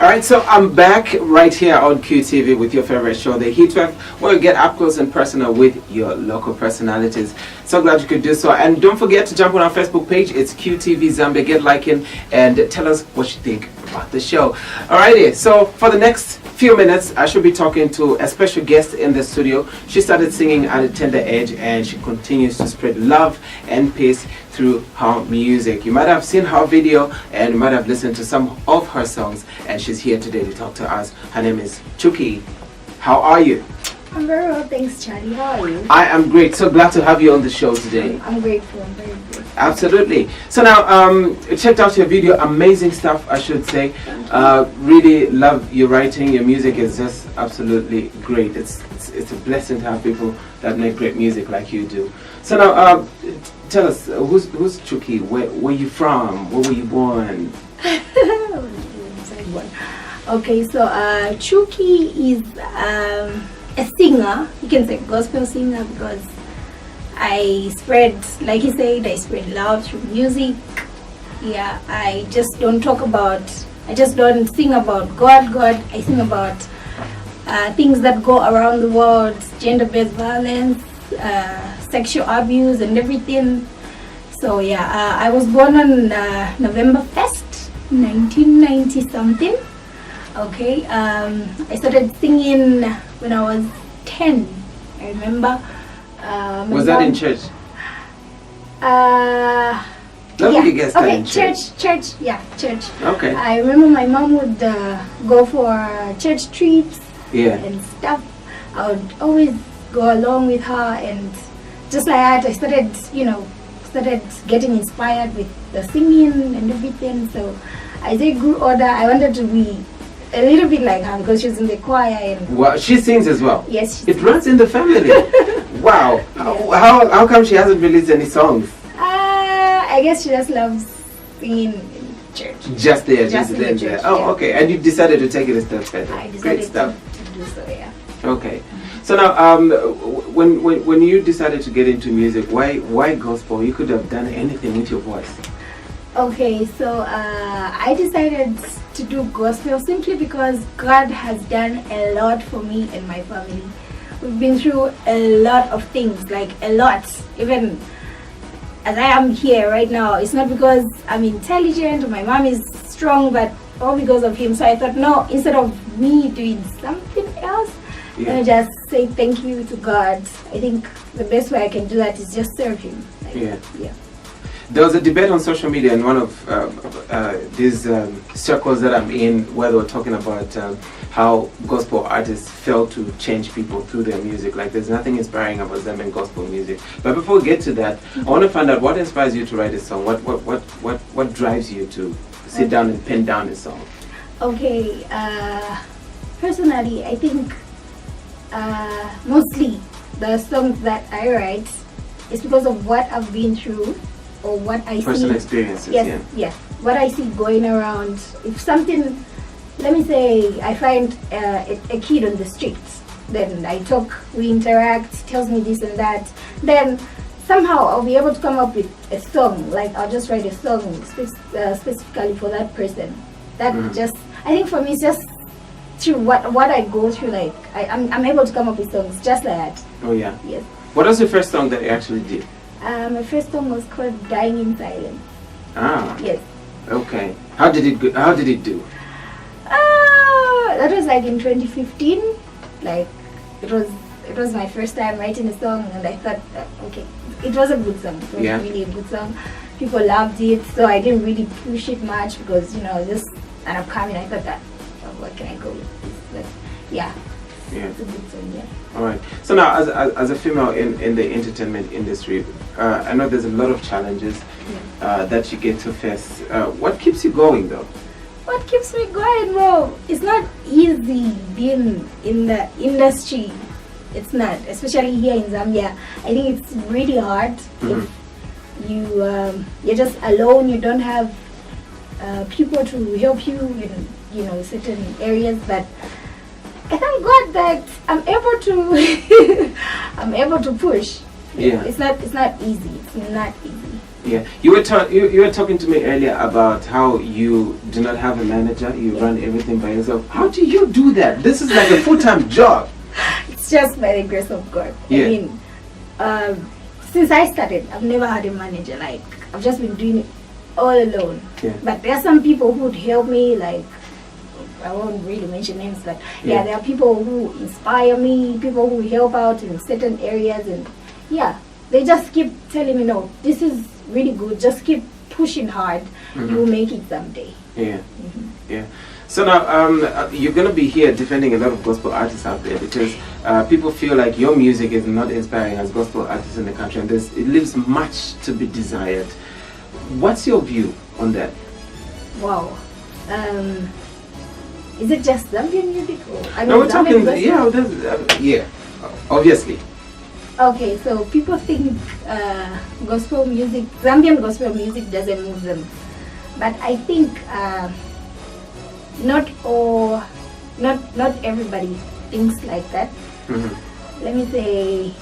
Alright, so I'm back right here on QTV with your favorite show, The Heat Wave, where you get up close and personal with your local personalities. So glad you could do so. And don't forget to jump on our Facebook page. It's QTV Zambia. Get liking and tell us what you think about the show. Alrighty, so for the next few minutes, I should be talking to a special guest in the studio. She started singing at a tender age and she continues to spread love and peace through her music. You might have seen her video and you might have listened to some of her songs, and she's here today to talk to us. Her name is Chucky. How are you? I'm very well, thanks, Charlie. How are you? I am great. So glad to have you on the show today. I'm grateful. I'm very grateful. Absolutely. So now, checked out your video. Amazing stuff, I should say. Really love your writing. Your music is just absolutely great. It's a blessing to have people that make great music like you do. So now, tell us, who's Chucky? Where you from? Where were you born? Okay, so Chucky is a singer. You can say gospel singer because I spread, like he said, I spread love through music. Yeah, I just don't sing about God. I sing about things that go around the world, gender-based violence, sexual abuse and everything. So yeah, I was born on November 1st, 1990 something. Okay, I started singing when I was 10. I remember. Was that in church? Yeah. You guess Okay, in church. Church. Okay. I remember my mom would go for church trips and stuff. I would always go along with her, and just like that, I started getting inspired with the singing and everything. So as I grew older, I wanted to be a little bit like her because she's in the choir. And well, she sings as well. Yes, it runs in the family. Wow. Yeah. How come she hasn't released any songs? I guess she just loves singing in church. Just there. Church, Oh, yeah. okay. And you decided to take it a step further. I decided Great stuff. to do so, yeah. Okay. So now, when you decided to get into music, why gospel? You could have done anything with your voice. Okay, so I decided to do gospel simply because God has done a lot for me and my family. We've been through a lot of things, like a lot. Even as I am here right now, it's not because I'm intelligent or my mom is strong, but all because of him. So I thought, no, instead of me doing something else, I just say thank you to God. I think the best way I can do that is just serve him. Yeah. There was a debate on social media in one of these circles that I'm in, where they were talking about how gospel artists fail to change people through their music. Like, there's nothing inspiring about Zambian gospel music. But before we get to that, I want to find out what inspires you to write a song. What drives you to sit down and pen down a song? Okay, personally, I think mostly the songs that I write is because of what I've been through. Or what I see. Personal experiences, yes. What I see going around. If something, let me say, I find a kid on the streets, then I talk, we interact, he tells me this and that, then somehow I'll be able to come up with a song. Like, I'll just write a song specifically for that person. That just, I think for me, it's just through what I go through. Like, I'm able to come up with songs just like that. Oh yeah. Yes. What was the first song that you actually did? My first song was called "Dying in Silence." Ah. Yes. Okay. How did it do? That was like in 2015. Like, it was my first time writing a song, and I thought, okay, it was a good song. It was really a good song. People loved it, so I didn't really push it much because just an upcoming. I thought that, what can I go with this? But yeah. It's a good song, yeah. All right. So now, as a female in the entertainment industry, I know there's a lot of challenges that you get to face. What keeps you going, though? What keeps me going, bro? It's not easy being in the industry. It's not, especially here in Zambia. I think it's really hard if you're just alone. You don't have people to help you in certain areas, but I thank God that I'm able to push. Yeah. It's not easy. It's not easy. Yeah, you were talking to me earlier about how you do not have a manager. You run everything by yourself. How do you do that? This is like a full-time job. It's just by the grace of God. Yeah. I mean, since I started, I've never had a manager. Like, I've just been doing it all alone. Yeah. But there are some people who'd help me. Like, I won't really mention names, but yeah, there are people who inspire me, people who help out in certain areas, and yeah, they just keep telling me, no, this is really good. Just keep pushing hard. You will make it someday. Yeah. Yeah. So now you're going to be here defending a lot of gospel artists out there because people feel like your music is not inspiring as gospel artists in the country, and it leaves much to be desired. What's your view on that? Wow. Is it just Zambian music? Or, I mean, no, we're talking, yeah, obviously. Okay, so people think gospel music, Zambian gospel music doesn't move them. But I think not everybody thinks like that. Let me say,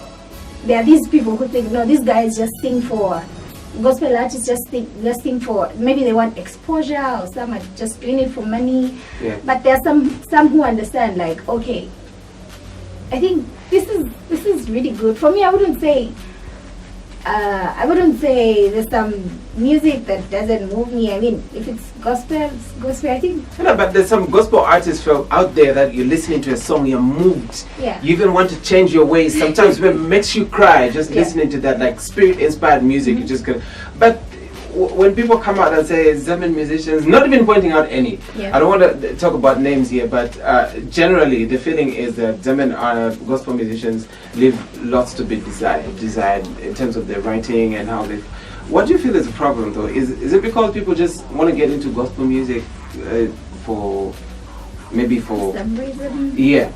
there are these people who think, no, these guys just sing for, gospel artists just sing for, maybe they want exposure, or some are just doing it for money. Yeah. But there are some who understand, like, okay, I think this is really good. For me, I wouldn't say there's some music that doesn't move me. I mean, if it's gospel, I think. No, but there's some gospel artists out there that you're listening to a song, you're moved. Yeah. You even want to change your ways. Sometimes it makes you cry just listening to that, like spirit-inspired music. You just go. But when people come out and say Zambian musicians, not even pointing out any, I don't want to talk about names here, but generally the feeling is that Zambian gospel musicians leave lots to be desired in terms of their writing and how they. What do you feel is the problem though? Is it because people just want to get into gospel music for some reason? Yeah.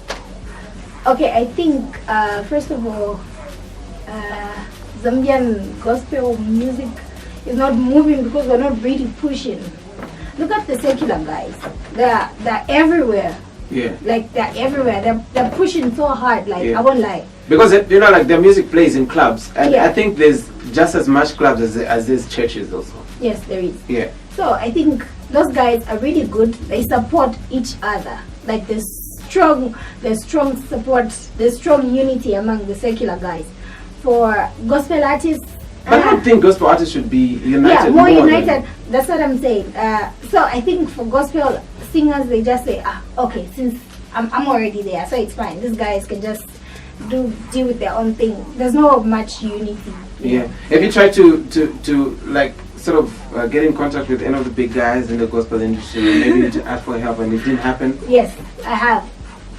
Okay, I think first of all, Zambian gospel music is not moving because we're not really pushing. Look at the secular guys. They're everywhere. Yeah. Like they're everywhere. They're pushing so hard. Like I won't lie. Because like their music plays in clubs, and I think there's just as much clubs as there's churches also. Yes, there is. Yeah. So I think those guys are really good. They support each other. Like there's strong support. There's strong unity among the secular guys. For gospel artists. But I don't think gospel artists should be united. Yeah, more united. That's what I'm saying. So I think for gospel singers, they just say, okay, since I'm already there, so it's fine. These guys can just deal with their own thing. There's no much unity. Yeah. Have you tried to like sort of get in contact with any of the big guys in the gospel industry, maybe to ask for help, and it didn't happen? Yes, I have.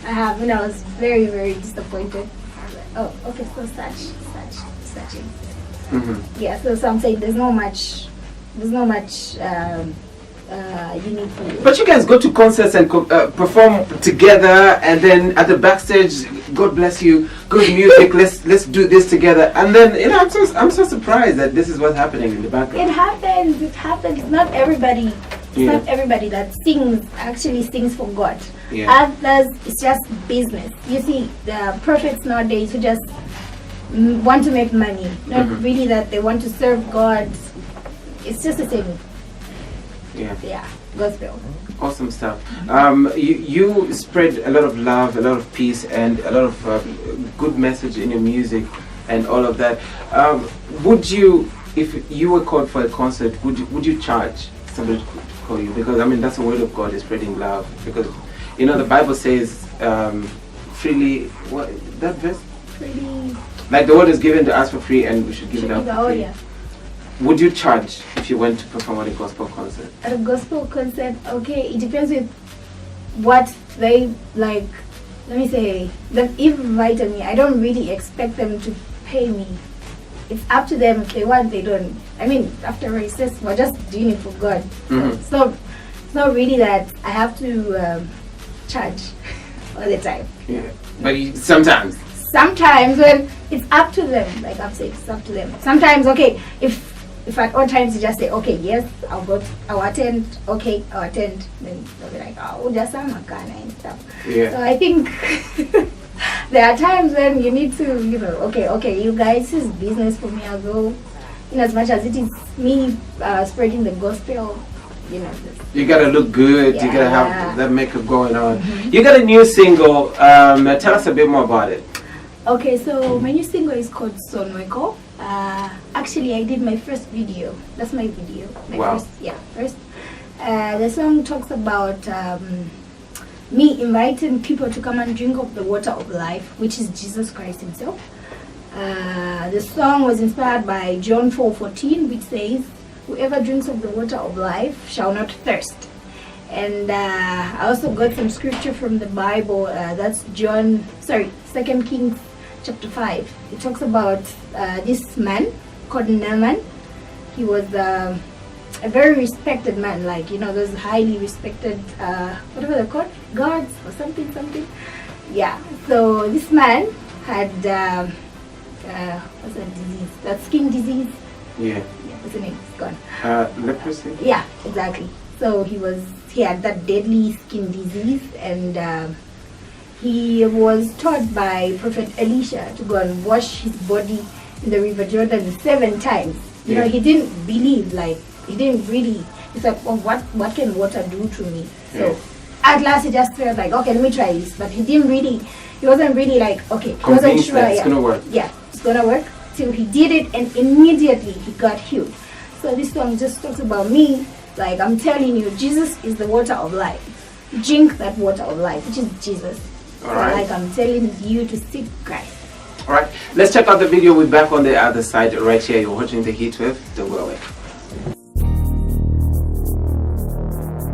And I was very, very disappointed. Oh, okay, so such. Yeah, so I'm saying there's no much unity. But you guys go to concerts and perform together, and then at the backstage, God bless you, good music. let's do this together. And then I'm so surprised that this is what's happening in the background. It happens. Not everybody. Not everybody that actually sings for God. Yeah. Others, it's just business. You see, the prophets nowadays who just want to make money, not really that they want to serve God. It's just the same. Yeah, gospel. Awesome stuff. You spread a lot of love, a lot of peace, and a lot of good message in your music and all of that. Would you, if you were called for a concert, would you charge somebody to call you? Because I mean that's the word of God is spreading love. Because the Bible says freely. What that verse? Freely. Like the word is given to us for free, and we should give it out for free. Yeah. Would you charge if you went to perform at a gospel concert? At a gospel concert, okay, it depends with what they like. Let me say, that if invited me, I don't really expect them to pay me. It's up to them. If they want, they don't. I mean, after all, it says we're just doing it for God. So it's not really that I have to charge all the time. Yeah, but sometimes. Sometimes when it's up to them, like I'm saying, it's up to them. Sometimes, okay, if at all times you just say, okay, yes, I'll attend, okay, I'll attend, then they'll be like, oh, just some makana and stuff. Yeah. So I think there are times when you need to, okay, you guys, this is business for me, I'll go. in as much as it is me spreading the gospel, you know. You gotta look good. Yeah. You gotta have that makeup going on. You got a new single. Tell us a bit more about it. Okay, so my new single is called Sonweko. Actually, I did my first video. That's my video. My Wow. First. The song talks about me inviting people to come and drink of the water of life, which is Jesus Christ himself. The song was inspired by John 4:14, which says, "Whoever drinks of the water of life shall not thirst." And I also got some scripture from the Bible. That's 2 Kings chapter 5. It talks about this man called Naaman. He was a very respected man, like, you know, those highly respected, whatever they're called, gods or something. Yeah, so this man had, what's that disease? That skin disease? Yeah. What's the name? It's gone. Leprosy? Yeah, exactly. So he had that deadly skin disease, and he was taught by Prophet Elisha to go and wash his body in the River Jordan 7 times. You know, he didn't believe, like, he didn't really, he's like, oh, what can water do to me? So at last he just felt like, okay, let me try this. But he wasn't really like, okay, he wasn't Convinced sure. that it's gonna work. Yeah, it's gonna work. Till he did it, and immediately he got healed. So this song just talks about me, like, I'm telling you, Jesus is the water of life. Drink that water of life, which is Jesus. All right. Like, I'm telling you to seek Christ. All right, let's check out the video. We're back on the other side right here. You're watching The Heat with Dimbwi.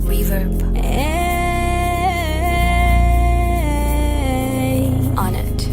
Reverb. On it.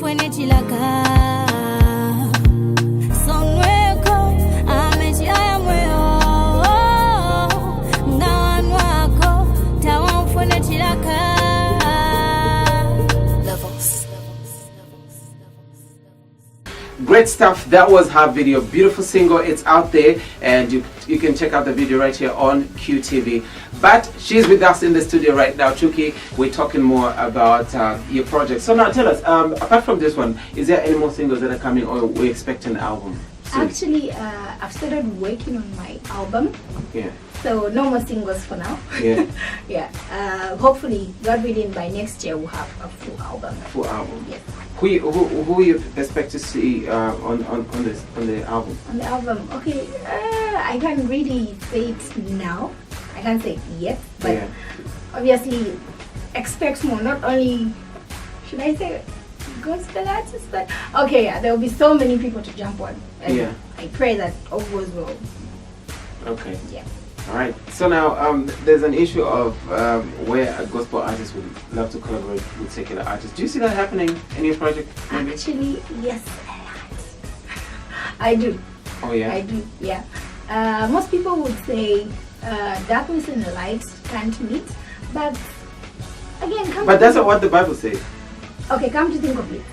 mfwene chilaka sonweko amechi aya mweo ngawanwako tawa mfwene chilaka Great stuff. That was her video. Beautiful single. It's out there, and you can check out the video right here on QTV. But she's with us in the studio right now, Chucky. We're talking more about your project. So now tell us, apart from this one, is there any more singles that are coming, or we're expecting an album soon? Actually, I've started working on my album. Yeah. So no more singles for now. Yeah. Yeah. Hopefully, God willing, by next year we'll have a full album. Full album. Yes. Who you expect to see on the album? On the album, okay. I can't really say it now. I can't say it yet, but Yeah. obviously expect more. Not only should I say gospel artists, but okay, yeah, there will be so many people to jump on. And Yeah. I pray that all goes well. Okay. Yeah. All right. So now there's an issue of where a gospel artist would love to collaborate with secular artists. Do you see that happening in your project? Maybe? Actually, yes, a lot. I do. Oh yeah. I do. Yeah. Most people would say darkness and the light can't meet, but again, But that's not what the Bible says. okay, come to think of it.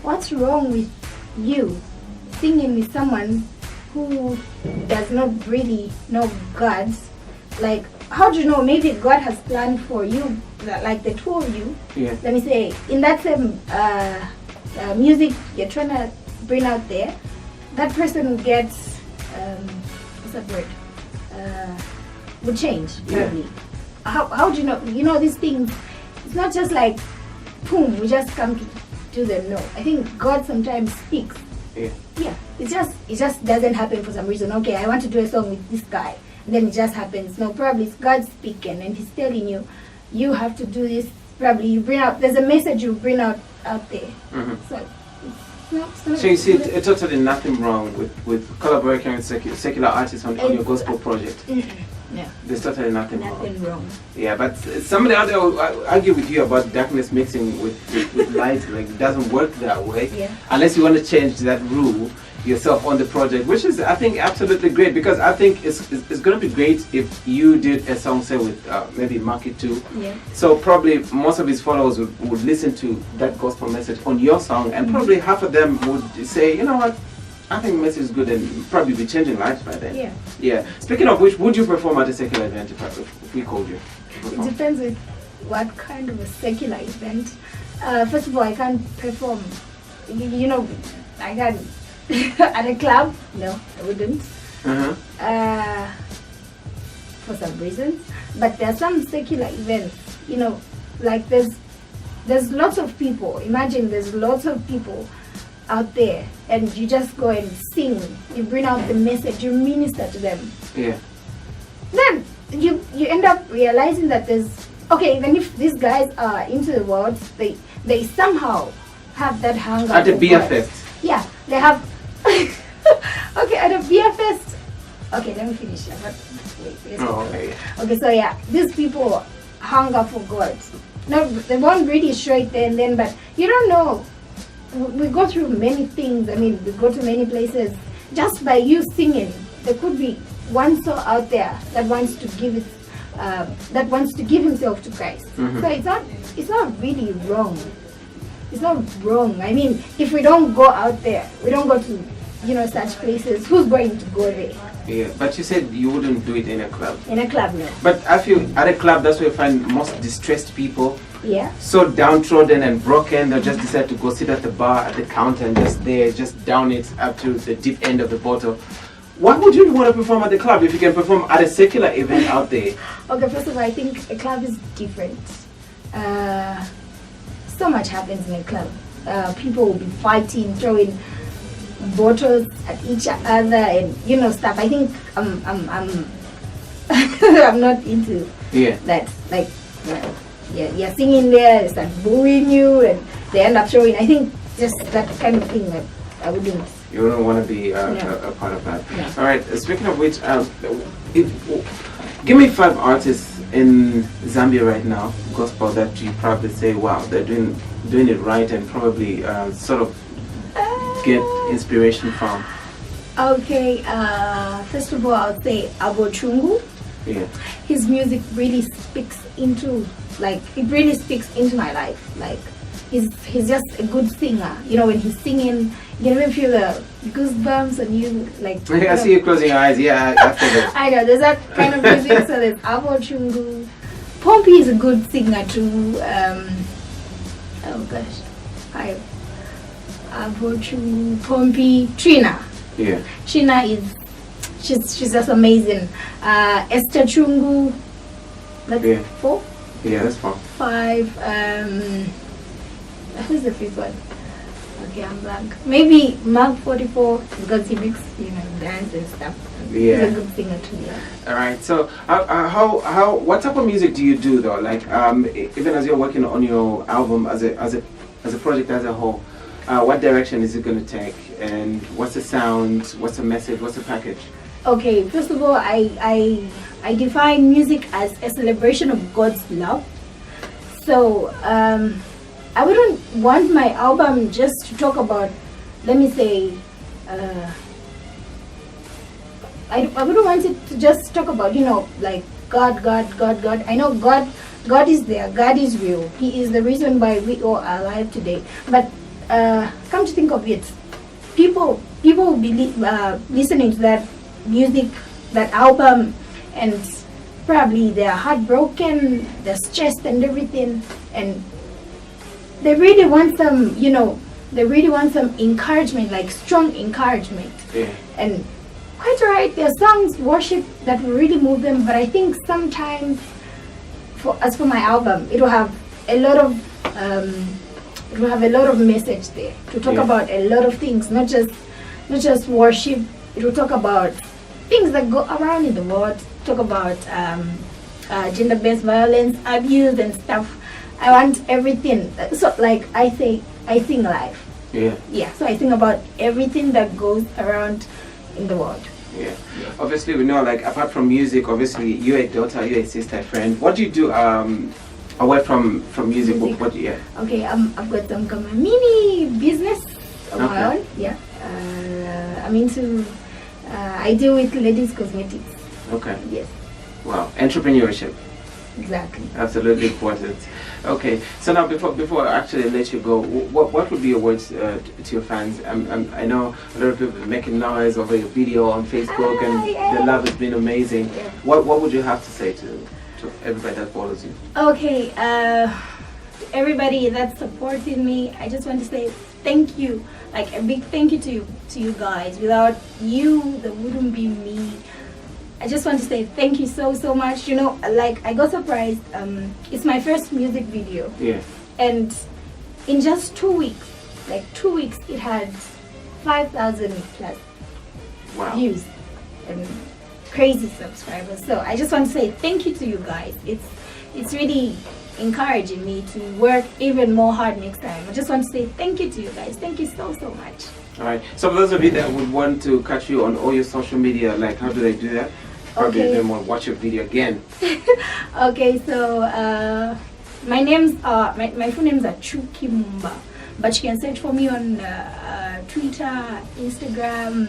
What's wrong with you singing with someone who does not really know God? Like, how do you know? Maybe God has planned for you, like the two of you. Yeah. Let me say, in that same music you're trying to bring out there, that person gets, what's that word? Would change, probably. Yeah. How do you know? You know, these things, it's not just like, boom, we just come to do them. No, I think God sometimes speaks. Yeah. Yeah, it just doesn't happen for some reason. Okay, I want to do a song with this guy, and then it just happens. No, probably it's God speaking, and He's telling you, you have to do this. Probably you bring out. There's a message you bring out there. Mm-hmm. So it's not. So you see totally nothing wrong with collaborating with secular artists on your gospel project. No, There's totally nothing wrong. nothing wrong. Yeah, but somebody out there will argue with you about darkness mixing with light. Like, it doesn't work that way. Yeah. Unless you want to change that rule yourself on the project, which is, I think, absolutely great, because I think it's going to be great if you did a song, say, with maybe Market 2. Yeah. So probably most of his followers would listen to that gospel message on your song, and probably half of them would say, you know what, I think the message is good, and probably be changing lives by then. Yeah. Yeah. Speaking of which, would you perform at a secular event if we called you? to It perform? depends with what kind of a secular event. First of all, I can't perform. You know, I can't at a club. No, I wouldn't. Uh-huh. For some reasons, but there are some secular events. You know, like there's lots of people. Imagine there's lots of people out there, and you just go and sing. You bring out the message. You minister to them. Yeah. Then you end up realizing that there's even if these guys are into the world, they somehow have that hunger At the for beer God. fest. Yeah, they have. Okay, at a beer fest. Okay, let me finish. Let's Oh, okay. Okay, so yeah, these people hunger for God. No, they won't really show it there and then, but you don't know. We go through many things. I mean, we go to many places. Just by you singing, there could be one soul out there that wants to give himself to Christ. Mhm. So it's not really wrong. It's not wrong. I mean, if we don't go out there, we don't go to such places. Who's going to go there? Yeah. But you said you wouldn't do it in a club. In a club, no. But I feel at a club, that's where you find most distressed people. Yeah. So downtrodden and broken, they'll just decide to go sit at the bar at the counter and just down it up to the deep end of the bottle. Why would you want to perform at the club if you can perform at a secular event out there? Okay, first of all, I think a club is different. So much happens in a club. People will be fighting, throwing bottles at each other, and stuff. I think I'm I'm not into that. Like, you're singing there, they start booing you, and they end up showing. I think just that kind of thing that I wouldn't. You don't want to be a part of that. No. All right. Speaking of which, Give me 5 artists in Zambia right now, gospel, that you probably say, wow, they're doing it right, and probably sort of get inspiration from. Okay, first of all, I'll say Abo Chungu. Yeah. His music really speaks into, like, it really speaks into my life. Like, he's just a good singer. You know, when he's singing, you can even feel the goosebumps and you, like... I see you closing your eyes, yeah, after that. I know, there's that kind of music. So there's Abo Chungu. Pompey is a good singer too. Oh gosh, Abo Chungu, Pompey, Trina. Yeah. Trina she's just amazing. Esther Chungu, that's 4. Yeah, that's 4. 5. Who's the 5th one? Okay, I'm blank. Maybe Mark 44, because he makes, you know, dance and stuff. Yeah. He's a good singer too. Yeah. All right. So, what type of music do you do though? Like, even as you're working on your album as a project as a whole, what direction is it going to take? And what's the sound? What's the message? What's the package? Okay. First of all, I define music as a celebration of God's love. So, I wouldn't want my album just to talk about, let me say, I wouldn't want it to just talk about, you know, like God. I know God is there. God is real. He is the reason why we all are alive today. But come to think of it, people will be listening to that music, that album, and probably they're heartbroken, they're stressed and everything, and they really want some, you know, encouragement, like strong encouragement. Yeah. And quite right, there are songs, worship, that will really move them, but I think sometimes, as for my album, it will have a lot of message there to talk about a lot of things, not just worship. It will talk about things that go around in the world, talk about gender-based violence, abuse and stuff. I want everything. So, like I sing live. Yeah. Yeah. So I think about everything that goes around in the world. Yeah. Obviously, we know, like, apart from music, obviously you're a daughter, you're a sister, friend. What do you do away from music? What do you? Yeah. Okay. I've got some kind of mini business of my own. Yeah. I'm into. I deal with ladies' cosmetics. Okay. Yes. Wow. Entrepreneurship. Exactly. Absolutely important. Okay, so now before I actually let you go, what would be your words to your fans? I know a lot of people are making noise over your video on Facebook, and the love has been amazing. Yeah. What would you have to say to everybody that follows you? Okay, everybody that's supporting me, I just want to say thank you, like a big thank you to you guys. Without you, there wouldn't be me. I just want to say thank you so much. You know, like, I got surprised. It's my first music video. Yeah. And in just 2 weeks, it had 5,000 plus views and crazy subscribers. So I just want to say thank you to you guys. It's really encouraging me to work even more hard next time. I just want to say thank you to you guys. Thank you so much. All right. So for those of you that would want to catch you on all your social media, like, how do they do that? Probably they want to watch your video again. Okay, so my full names are Chucky Mumba, but you can search for me on Twitter, Instagram,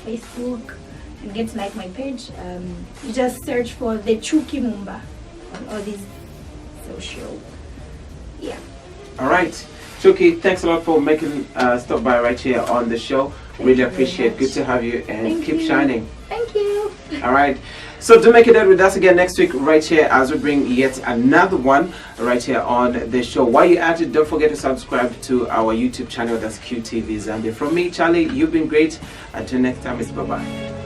Facebook, and get to like my page. You just search for the Chucky Mumba on all these social. Yeah. All right. Chucky, thanks a lot for making stop by right here on the show. Really appreciate it. Good to have you, and keep shining. Thank you. All right. So do make it with us again next week right here as we bring yet another one right here on the show. While you're at it, don't forget to subscribe to our YouTube channel. That's QTV Zambia. From me, Charlie, you've been great. Until next time, it's bye-bye.